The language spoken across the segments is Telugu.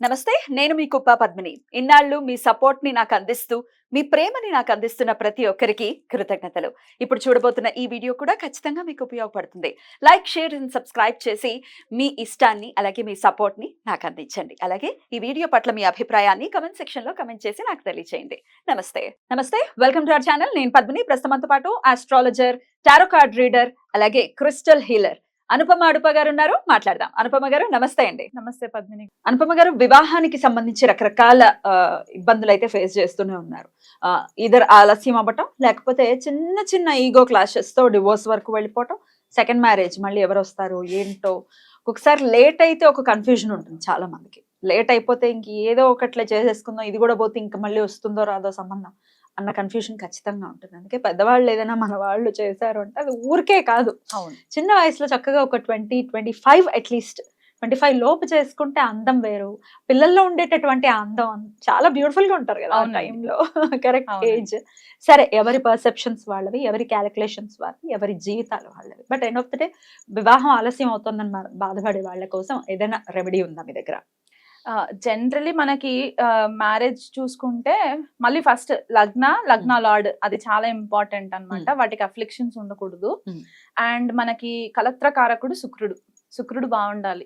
నమస్తే, నేను మీ కుప్ప పద్మిని. ఇన్నాళ్ళు మీ సపోర్ట్‌ని నాకందిస్తూ, మీ ప్రేమని నాకందిస్తున్న ప్రతి ఒక్కరికి కృతజ్ఞతలు. ఇప్పుడు చూడబోతున్న ఈ వీడియో కూడా ఖచ్చితంగా మీకు ఉపయోగపడుతుంది. లైక్, షేర్ అండ్ సబ్స్క్రైబ్ చేసి మీ ఇష్టాన్ని, అలాగే మీ సపోర్ట్‌ని నాకందించండి. అలాగే ఈ వీడియో పట్ల మీ అభిప్రాయాన్ని కామెంట్ సెక్షన్‌లో కామెంట్ చేసి నాకు తెలియజేయండి. నమస్తే. నమస్తే. Welcome to our channel. నేను పద్మిని. ప్రస్తుతం మనతో పాటు ఆస్ట్రాలజర్, టారో కార్డ్ రీడర్, అలాగే క్రిస్టల్ హీలర్ అనుపమ అడుప గారు ఉన్నారు. మాట్లాడదాం. అనుపమ గారు నమస్తే అండి. నమస్తే పద్మిని. అనుపమ గారు, వివాహానికి సంబంధించి రకరకాల ఇబ్బందులు అయితే ఫేస్ చేస్తూనే ఉన్నారు. ఇదర్ ఆలస్యం అవ్వటం, లేకపోతే చిన్న చిన్న ఈగో క్లాషెస్ తో డివోర్స్ వరకు వెళ్ళిపోవటం, సెకండ్ మ్యారేజ్ మళ్ళీ ఎవరు వస్తారు ఏంటో. ఒకసారి లేట్ అయితే ఒక కన్ఫ్యూజన్ ఉంటుంది చాలా మందికి. లేట్ అయిపోతే ఇంక ఏదో ఒకట్లే చేసేసుకుందాం, ఇది కూడా పోతే ఇంక మళ్ళీ వస్తుందో రాదో సంబంధం అన్న కన్ఫ్యూజన్ ఖచ్చితంగా ఉంటుంది. అందుకే పెద్దవాళ్ళు ఏదైనా మన వాళ్ళు చేశారు అంటే అది ఊరికే కాదు. అవును, చిన్న వయసులో చక్కగా ఒక 20-25 అట్లీస్ట్ 25 లోపు చేసుకుంటే అందం వేరు. పిల్లల్లో ఉండేటటువంటి అందం చాలా బ్యూటిఫుల్ గా ఉంటారు కదా ఆ టైంలో. Correct age. సరే, ఎవరి పర్సెప్షన్స్ వాళ్ళవి, ఎవరి క్యాలిక్యులేషన్స్ వాళ్ళవి, ఎవరి జీవితాలు వాళ్ళవి. But end of the day వివాహం ఆలస్యం అవుతుందని బాధపడే వాళ్ళ కోసం ఏదైనా రెమెడీ ఉందా మీ దగ్గర? జనరలీ మనకి మ్యారేజ్ చూసుకుంటే మళ్ళీ ఫస్ట్ లగ్న లార్డ్ అది చాలా ఇంపార్టెంట్ అన్నమాట. వాటికి అఫ్లిక్షన్స్ ఉండకూడదు. అండ్ మనకి కలత్రకారకుడు శుక్రుడు బాగుండాలి,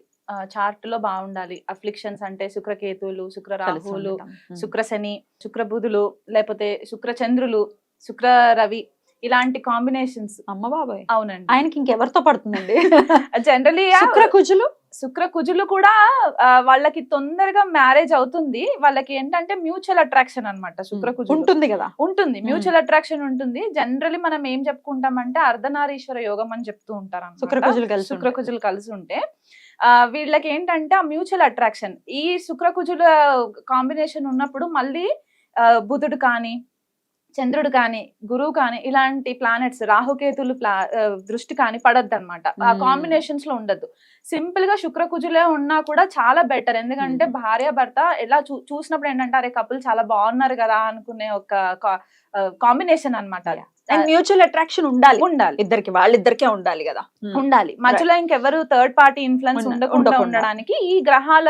చార్ట్ లో బాగుండాలి. అఫ్లిక్షన్స్ అంటే శుక్రకేతువులు, శుక్ర రాహువులు, శుక్ర శని, శుక్ర బుధులు, లేకపోతే శుక్ర చంద్రులు, శుక్ర రవి, ఇలాంటి కాంబినేషన్స్. అమ్మ బాబాయ్, అవునండి. ఆయనకి ఇంకెవరితో పడుతుందండి? జనరలీ శుక్రకుజులు కూడా వాళ్ళకి తొందరగా మ్యారేజ్ అవుతుంది. వాళ్ళకి ఏంటంటే మ్యూచువల్ అట్రాక్షన్ అనమాట. శుక్రకుజులు ఉంటుంది కదా, ఉంటుంది, మ్యూచువల్ అట్రాక్షన్ ఉంటుంది. జనరలీ మనం ఏం చెప్పుకుంటామంటే అర్ధనారీశ్వర యోగం అని చెప్తూ ఉంటారు. శుక్రకుజులు కలిసి ఉంటే వీళ్ళకి ఏంటంటే ఆ మ్యూచువల్ అట్రాక్షన్. ఈ శుక్రకుజుల కాంబినేషన్ ఉన్నప్పుడు మళ్ళీ బుధుడు కానీ, చంద్రుడు కానీ, గురువు కానీ, ఇలాంటి ప్లానెట్స్, రాహుకేతులు దృష్టి కానీ పడద్దు అనమాట. ఆ కాంబినేషన్స్ లో ఉండద్దు. సింపుల్ గా శుక్రకుజులే ఉన్నా కూడా చాలా బెటర్. ఎందుకంటే భార్య భర్త ఎలా చూసినప్పుడు ఏంటంటే అరే కపుల్ చాలా బాగున్నారు కదా అనుకునే ఒక కాంబినేషన్ అనమాట. మ్యూచువల్ అట్రాక్షన్ ఉండాలి ఇద్దరికి, వాళ్ళిద్దరికే ఉండాలి కదా. ఉండాలి. మధ్యలో ఇంకెవరు థర్డ్ పార్టీ ఇన్ఫ్లుయెన్స్ ఉండడానికి ఈ గ్రహాల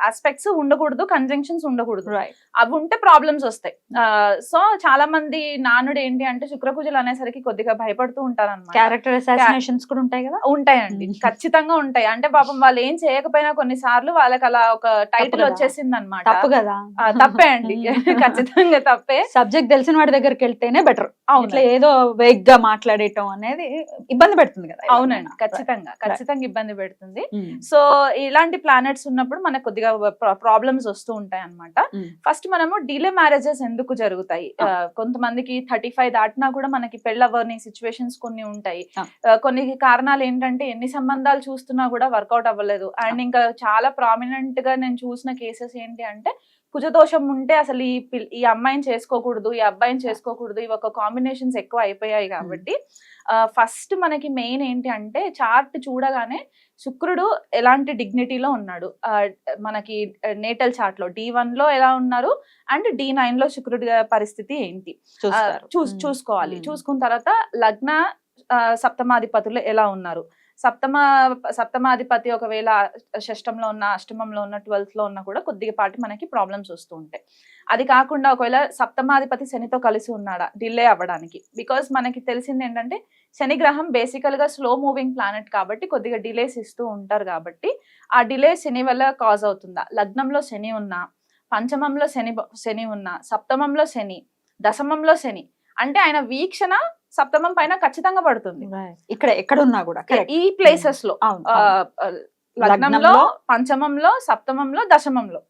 ఆస్పెక్ట్స్ ఉండకూడదు, కంజంక్షన్స్ ఉండకూడదు. అవి ఉంటే ప్రాబ్లమ్స్ వస్తాయి. సో చాలా మంది నానుడు ఏంటి అంటే శుక్రకుజులు అనేసరికి కొద్దిగా భయపడుతూ ఉంటారు అన్నమాట. క్యారెక్టర్ అసాసినేషన్స్ కూడా ఉంటాయి కదా. ఉంటాయండి, ఖచ్చితంగా ఉంటాయి. అంటే పాపం వాళ్ళు ఏం చేయకపోయినా కొన్నిసార్లు వాళ్ళకి అలా ఒక టైటిల్ వచ్చేసింది అనమాట. తప్పు కదా, తప్పే అండి. ఖచ్చితంగా తప్పే. సబ్జెక్ట్ తెలిసిన వాడి దగ్గరికి వెళ్తేనే బెటర్. ఇట్లా ఏదో వేగ్ గా మాట్లాడటం అనేది ఇబ్బంది పెడుతుంది కదా. అవునండి, ఖచ్చితంగా ఇబ్బంది పెడుతుంది. సో ఇలాంటి ప్లానెట్స్ ఉన్నప్పుడు మనకు కొద్దిగా ప్రాబ్లమ్స్ వస్తూ ఉంటాయి అన్నమాట. ఫస్ట్ మనము డిలే మ్యారేజెస్ ఎందుకు జరుగుతాయి? కొంతమందికి 35 దాటినా కూడా మనకి పెళ్ళవ్వని సిచ్యువేషన్స్ కొన్ని ఉంటాయి. కొన్ని కారణాలు ఏంటంటే ఎన్ని సంబంధాలు చూస్తున్నా కూడా వర్కౌట్ అవ్వలేదు. అండ్ ఇంకా చాలా ప్రామినెంట్ గా నేను చూసిన కేసెస్ ఏంటి అంటే కుజదోషం ఉంటే అసలు ఈ అమ్మాయిని చేసుకోకూడదు, ఈ అబ్బాయిని చేసుకోకూడదు, ఇవి ఒక కాంబినేషన్స్ ఎక్కువ అయిపోయాయి. కాబట్టి ఫస్ట్ మనకి మెయిన్ ఏంటి అంటే చార్ట్ చూడగానే శుక్రుడు ఎలాంటి డిగ్నిటీలో ఉన్నాడు, మనకి నేటల్ చార్ట్ లో D1 లో ఎలా ఉన్నారు అండ్ D9 లో శుక్రుడి పరిస్థితి ఏంటి చూసుకోవాలి. చూసుకున్న తర్వాత లగ్న సప్తమాధిపతులు ఎలా ఉన్నారు, సప్తమాధిపతి ఒకవేళ షష్టంలో ఉన్న, అష్టమంలో ఉన్న, 12th లో ఉన్నా కూడా కొద్దిపాటి మనకి ప్రాబ్లమ్స్ వస్తూ ఉంటాయి. అది కాకుండా ఒకవేళ సప్తమాధిపతి శనితో కలిసి ఉన్నాడా డిలే అవ్వడానికి, బికాస్ మనకి తెలిసింది ఏంటంటే శని గ్రహం బేసికల్ గా స్లో మూవింగ్ ప్లానెట్ కాబట్టి కొద్దిగా డిలేస్ ఇస్తూ ఉంటారు. కాబట్టి ఆ డిలే శని వల్ల కాజ్ అవుతుందా? లగ్నంలో శని ఉన్నా, పంచమంలో శని ఉన్నా, సప్తమంలో శని, దశమంలో శని అంటే ఆయన వీక్షణ సప్తమం పైన ఖచ్చితంగా పడుతుంది. ఇక్కడ ఎక్కడున్నా కూడా ఈ ప్లేసెస్ లో లగ్నంలో, పంచమంలో, సప్తమంలో, దశమంలో,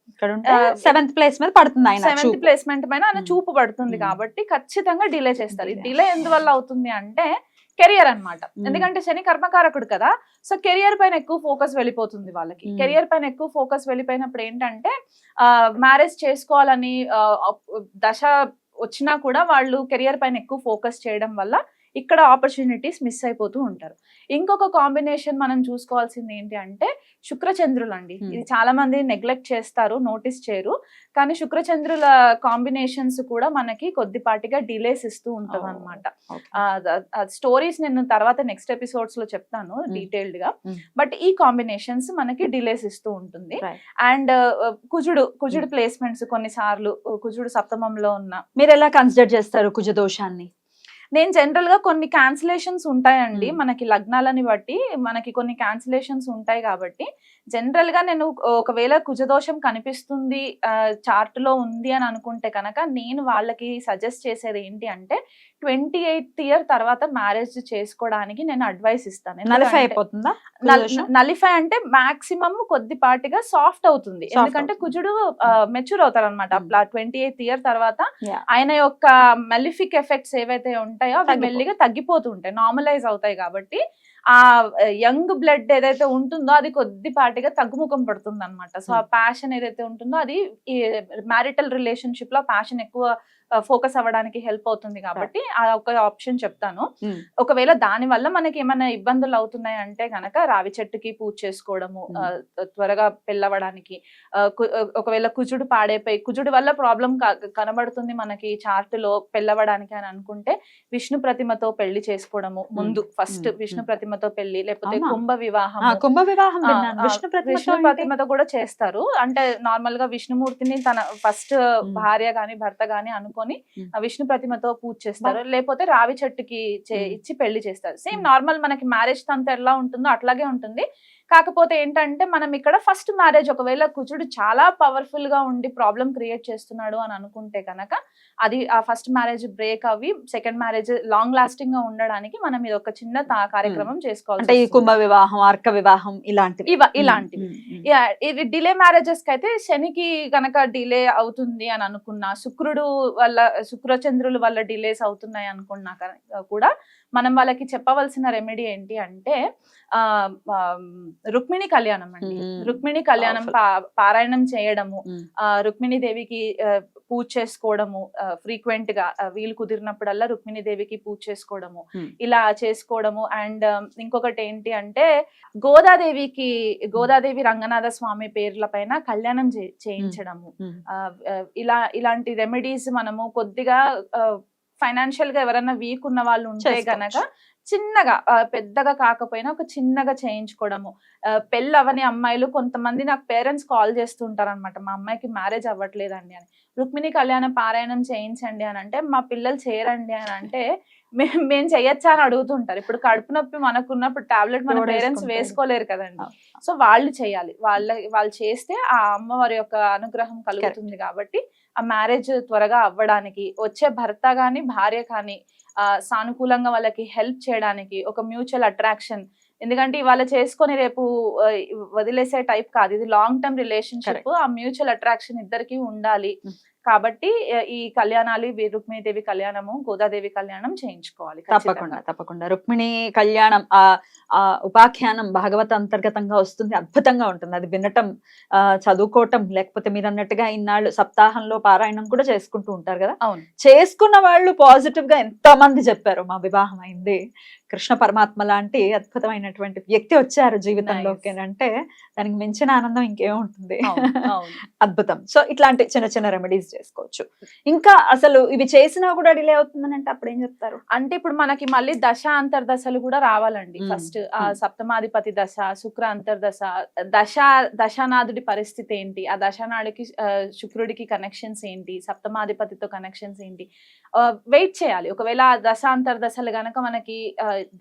సెవెంత్ ప్లేస్ మీద పడుతుంది. సెవెంత్ ప్లేస్మెంట్ పైన ఆయన చూపు పడుతుంది. కాబట్టి ఖచ్చితంగా డిలే చేస్తారు. ఈ డిలే ఎందువల్ల అవుతుంది అంటే కెరియర్ అన్నమాట. ఎందుకంటే శని కర్మకారకుడు కదా. సో కెరియర్ పైన ఎక్కువ ఫోకస్ వెళ్ళిపోతుంది వాళ్ళకి. కెరియర్ పైన ఎక్కువ ఫోకస్ వెళ్ళిపోయినప్పుడు ఏంటంటే మ్యారేజ్ చేసుకోవాలని దశ వచ్చినా కూడా వాళ్ళు కెరియర్ పైన ఎక్కువ ఫోకస్ చేయడం వల్ల ఇక్కడ ఆపర్చునిటీస్ మిస్ అయిపోతూ ఉంటారు. ఇంకొక కాంబినేషన్ మనం చూసుకోవాల్సింది ఏంటి అంటే శుక్రచంద్రులు అండి. ఇది చాలా మంది నెగ్లెక్ట్ చేస్తారు, నోటీస్ చేయరు. కానీ శుక్రచంద్రుల కాంబినేషన్స్ కూడా మనకి కొద్దిపాటిగా డిలేస్ ఇస్తూ ఉంటది అనమాట. స్టోరీస్ నేను తర్వాత నెక్స్ట్ ఎపిసోడ్స్ లో చెప్తాను డీటెయిల్డ్ గా. బట్ ఈ కాంబినేషన్స్ మనకి డిలేస్ ఇస్తూ ఉంటుంది. అండ్ కుజుడు ప్లేస్మెంట్స్ కొన్నిసార్లు కుజుడు సప్తమంలో ఉన్న మీరు ఎలా కన్సిడర్ చేస్తారు కుజ దోషాన్ని? నేను జనరల్ గా కొన్ని క్యాన్సిలేషన్స్ ఉంటాయండి మనకి లగ్నాలని బట్టి మనకి కొన్ని క్యాన్సిలేషన్స్ ఉంటాయి కాబట్టి జనరల్ గా నేను ఒకవేళ కుజదోషం కనిపిస్తుంది చార్ట్ లో ఉంది అని అనుకుంటే కనుక నేను వాళ్ళకి సజెస్ట్ చేసేది ఏంటి అంటే 28th ఇయర్ తర్వాత మ్యారేజ్ చేసుకోవడానికి నేను అడ్వైస్ ఇస్తాను. నలిఫై అంటే మాక్సిమం కొద్దిపాటిగా సాఫ్ట్ అవుతుంది, ఎందుకంటే కుజుడు మెచ్యూర్ అవుతారు అనమాట. 28th ఇయర్ తర్వాత ఆయన యొక్క మెలిఫిక్ ఎఫెక్ట్స్ ఏవైతే ఉంటాయో అవి మెల్లిగా తగ్గిపోతూ ఉంటాయి, నార్మలైజ్ అవుతాయి. కాబట్టి ఆ యంగ్ బ్లడ్ ఏదైతే ఉంటుందో అది కొద్దిపాటిగా తగ్గుముఖం పడుతుంది అనమాట. సో ఆ ప్యాషన్ ఏదైతే ఉంటుందో అది ఈ మ్యారిటల్ రిలేషన్షిప్ లో ప్యాషన్ ఎక్కువ ఫోకస్ అవ్వడానికి హెల్ప్ అవుతుంది. కాబట్టి ఆ ఒక ఆప్షన్ చెప్తాను. ఒకవేళ దాని వల్ల మనకి ఏమైనా ఇబ్బందులు అవుతున్నాయి అంటే గనక రావి చెట్టుకి పూజ చేసుకోవడము, త్వరగా పెళ్ళవడానికి. ఒకవేళ కుజుడు పాడైపోయి కుజుడు వల్ల ప్రాబ్లం కనబడుతుంది మనకి చార్ట్ లో పెళ్ళవడానికి అని అనుకుంటే విష్ణు ప్రతిమతో పెళ్లి చేసుకోవడము ముందు, ఫస్ట్ విష్ణు ప్రతిమతో పెళ్లి, లేకపోతే కుంభ వివాహం విష్ణు ప్రతిమతో కూడా చేస్తారు. అంటే నార్మల్ గా విష్ణుమూర్తిని తన ఫస్ట్ భార్య గాని భర్త గాని అనుకొని విష్ణు ప్రతిమతో పూజ చేస్తారు, లేకపోతే రావి చెట్టుకి ఇచ్చి పెళ్లి చేస్తారు. సేమ్ నార్మల్ మనకి మ్యారేజ్ తంత ఎలా ఉంటుందో అట్లాగే ఉంటుంది. కాకపోతే ఏంటంటే మనం ఇక్కడ ఫస్ట్ మ్యారేజ్ ఒకవేళ కుజుడు చాలా పవర్ఫుల్ గా ఉండి ప్రాబ్లం క్రియేట్ చేస్తున్నాడు అని అనుకుంటే కనుక అది ఆ ఫస్ట్ మ్యారేజ్ బ్రేక్ అవి సెకండ్ మ్యారేజ్ లాంగ్ లాస్టింగ్ గా ఉండడానికి మనం ఇది ఒక చిన్న కార్యక్రమం చేసుకోవాలి. కుంభ వివాహం, అర్క వివాహం ఇలాంటివి. ఇది డిలే మ్యారేజెస్ కి అయితే శనికి గనక డిలే అవుతుంది అని అనుకున్నా, శుక్రచంద్రుల వల్ల డిలేస్ అవుతున్నాయి అనుకున్నా కూడా మనం వాళ్ళకి చెప్పవలసిన రెమెడీ ఏంటి అంటే రుక్మిణి కళ్యాణం అండి. రుక్మిణి కళ్యాణం పారాయణం చేయడము, రుక్మిణి దేవికి పూజ చేసుకోవడము, ఫ్రీక్వెంట్ గా వీలు కుదిరినప్పుడల్లా రుక్మిణి దేవికి పూజ చేసుకోవడము, ఇలా చేసుకోవడము. అండ్ ఇంకొకటి ఏంటి అంటే గోదాదేవి రంగనాథ స్వామి పేర్ల పైన కళ్యాణం చేయించడము. ఇలాంటి రెమెడీస్ మనము కొద్దిగా ఫైనాన్షియల్ గా ఎవరైనా వీక్ ఉన్న వాళ్ళు ఉంటే గనక చిన్నగా, పెద్దగా కాకపోయినా ఒక చిన్నగా చేయించుకోవడము. పెళ్ళి అవని అమ్మాయిలు కొంతమంది నాకు పేరెంట్స్ కాల్ చేస్తుంటారు అనమాట, మా అమ్మాయికి మ్యారేజ్ అవ్వట్లేదండి అని, రుక్మిణి కళ్యాణ పారాయణం చేయించండి అని అంటే, మా పిల్లలు చేయరండి అని అంటే మేము చెయ్యొచ్చా అని అడుగుతుంటారు. ఇప్పుడు కడుపు నొప్పి మనకున్నప్పుడు టాబ్లెట్ మన పేరెంట్స్ వేసుకోలేరు కదండి. సో వాళ్ళు చేయాలి, వాళ్ళు చేస్తే ఆ అమ్మవారి యొక్క అనుగ్రహం కలుగుతుంది. కాబట్టి ఆ మ్యారేజ్ త్వరగా అవ్వడానికి, వచ్చే భర్త గాని భార్య కానీ సానుకూలంగా వాళ్ళకి హెల్ప్ చేయడానికి ఒక మ్యూచువల్ అట్రాక్షన్. ఎందుకంటే ఇవాళ చేసుకొని రేపు వదిలేసే టైప్ కాదు, ఇది లాంగ్ టర్మ్ రిలేషన్షిప్. ఆ మ్యూచువల్ అట్రాక్షన్ ఇద్దరికి ఉండాలి. కాబట్టి ఈ కళ్యాణాలు రుక్మిణీదేవి కళ్యాణము, గోదాదేవి కళ్యాణం చేయించుకోవాలి. తప్పకుండా రుక్మిణి కళ్యాణం ఆ ఉపాఖ్యానం భాగవత అంతర్గతంగా వస్తుంది, అద్భుతంగా ఉంటుంది. అది వినటం, చదువుకోవటం, లేకపోతే మీరు అన్నట్టుగా ఇన్నాళ్ళు సప్తాహంలో పారాయణం కూడా చేసుకుంటూ ఉంటారు కదా. అవును, చేసుకున్న వాళ్ళు పాజిటివ్ గా ఎంతో మంది చెప్పారు, మా వివాహం అయింది, కృష్ణ పరమాత్మ లాంటి అద్భుతమైనటువంటి వ్యక్తి వచ్చారు జీవితంలోకి అంటే దానికి మించిన ఆనందం ఇంకేముంటుంది. అద్భుతం. సో ఇట్లాంటి చిన్న చిన్న రెమెడీస్ చేసుకోవచ్చు. ఇంకా అసలు ఇవి చేసినా కూడా డిలే అవుతుందని అంటే అప్పుడు ఏం చెప్తారు? అంటే ఇప్పుడు మనకి మళ్ళీ దశ అంతర్దశలు కూడా రావాలండి. ఫస్ట్ ఆ సప్తమాధిపతి దశ, శుక్ర అంతర్దశ, దశానాథుడి పరిస్థితి ఏంటి, ఆ దశానాడికి శుక్రుడికి కనెక్షన్స్ ఏంటి, సప్తమాధిపతితో కనెక్షన్స్ ఏంటి, వెయిట్ చేయాలి. ఒకవేళ ఆ దశ అంతర్దశలు గనక మనకి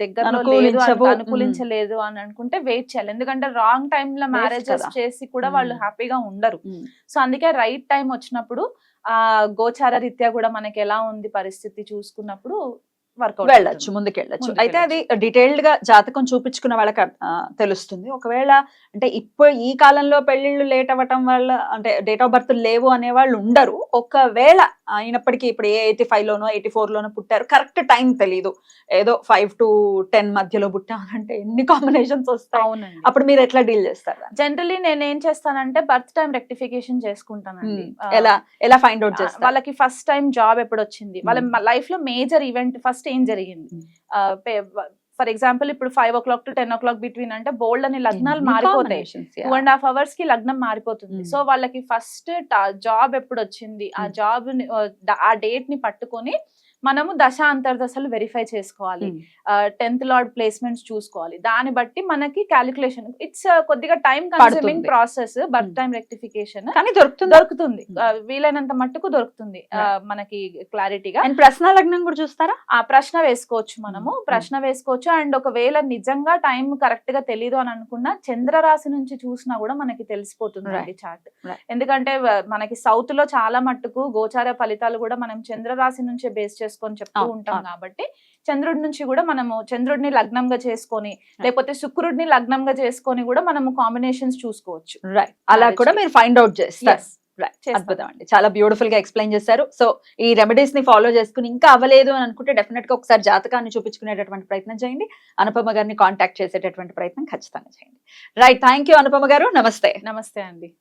దగ్గరలో లేదు, అనుకూలించలేదు అని అనుకుంటే వెయిట్ చేయాలి. ఎందుకంటే రాంగ్ టైమ్ లో మ్యారేజెస్ చేసి కూడా వాళ్ళు హ్యాపీగా ఉండరు. సో అందుకే రైట్ టైం వచ్చినప్పుడు ఆ గోచార రీత్యా కూడా మనకి ఎలా ఉంది పరిస్థితి చూసుకున్నప్పుడు వెళ్ళొచ్చు, ముందుకెళ్ళొచ్చు. అయితే అది డీటెయిల్డ్ గా జాతకం చూపించుకున్న వాళ్ళకి తెలుస్తుంది. ఒకవేళ అంటే ఇప్పుడు ఈ కాలంలో పెళ్లిళ్ళు లేట్ అవ్వటం వల్ల అంటే డేట్ ఆఫ్ బర్త్ లేవు అనే వాళ్ళు ఉండరు. ఒకవేళ అయినప్పటికీ ఇప్పుడు 85 లోనో 84 లోనో పుట్టారు, కరెక్ట్ టైం తెలియదు, ఏదో 5 to 10 మధ్యలో పుట్టామంటే ఎన్ని కాంబినేషన్స్ వస్తాయి, అవునండి. అప్పుడు మీరు ఎట్లా డీల్ చేస్తారు దాన్ని? జనరలీ నేను ఏం చేస్తానంటే బర్త్ టైం రెక్టిఫికేషన్ చేసుకుంటానండి. ఎలా ఫైండ్ అవుట్ చేస్తారు? వాళ్ళకి ఫస్ట్ టైం జాబ్ ఎప్పుడు వచ్చింది, వాళ్ళ లైఫ్ లో మేజర్ ఈవెంట్ ఫస్ట్ ఏం జరిగింది. ఫర్ ఎగ్జాంపుల్ ఇప్పుడు 5 o'clock to 10 o'clock బిట్వీన్ అంటే బోల్డ్ అని లగ్నాలు మారిపోతాయి. 2.5 hours కి లగ్నం మారిపోతుంది. సో వాళ్ళకి ఫస్ట్ జాబ్ ఎప్పుడు వచ్చింది, ఆ జాబ్ ఆ డేట్ ని పట్టుకొని మనము దశ అంతర్దశలు వెరిఫై చేసుకోవాలి. 10th లార్డ్ ప్లేస్మెంట్స్ చూసుకోవాలి. దాన్ని బట్టి మనకి క్యాలిక్యులేషన్, ఇట్స్ కొద్దిగా time consuming process birth time rectification, కానీ దొరుకుతుంది. వీలైనంత మట్టుకు దొరుకుతుంది మనకి క్లారిటీగా. ప్రశ్న లగ్నం కూడా చూస్తారా? ఆ ప్రశ్న వేసుకోవచ్చు, మనము ప్రశ్న వేసుకోవచ్చు. అండ్ ఒకవేళ నిజంగా టైం కరెక్ట్ గా తెలీదు అని అనుకున్నా చంద్రరాశి నుంచి చూసినా కూడా మనకి తెలిసిపోతుంది అండి చార్ట్. ఎందుకంటే మనకి సౌత్ లో చాలా మట్టుకు గోచార ఫలితాలు కూడా మనం చంద్రరాశి నుంచే బేస్ చేసుకొని చెప్తూ ఉంటాం. కాబట్టి చంద్రుడి నుంచి కూడా మనము చంద్రుడిని లగ్నంగా చేసుకొని లేకపోతే శుక్రుడిని లగ్నంగా చేసుకొని కూడా మనము కాంబినేషన్స్ చూసుకోవచ్చు. రైట్, అలా కూడా మీరు ఫైండ్ అవుట్ చేస్తారు. అద్భుతం అండి, చాలా బ్యూటిఫుల్ గా ఎక్స్ప్లెయిన్ చేశారు. సో ఈ రెమెడీస్ ని ఫాలో చేసుకుని ఇంకా అవ్వలేదు అని అనుకుంటే డెఫినెట్ గా ఒకసారి జాతకాన్ని చూపించుకునేటటువంటి ప్రయత్నం చేయండి. అనుపమ గారిని కాంటాక్ట్ చేసేటటువంటి ప్రయత్నం ఖచ్చితంగా చేయండి. రైట్, థ్యాంక్ యూ అనుపమ గారు. నమస్తే. నమస్తే అండి.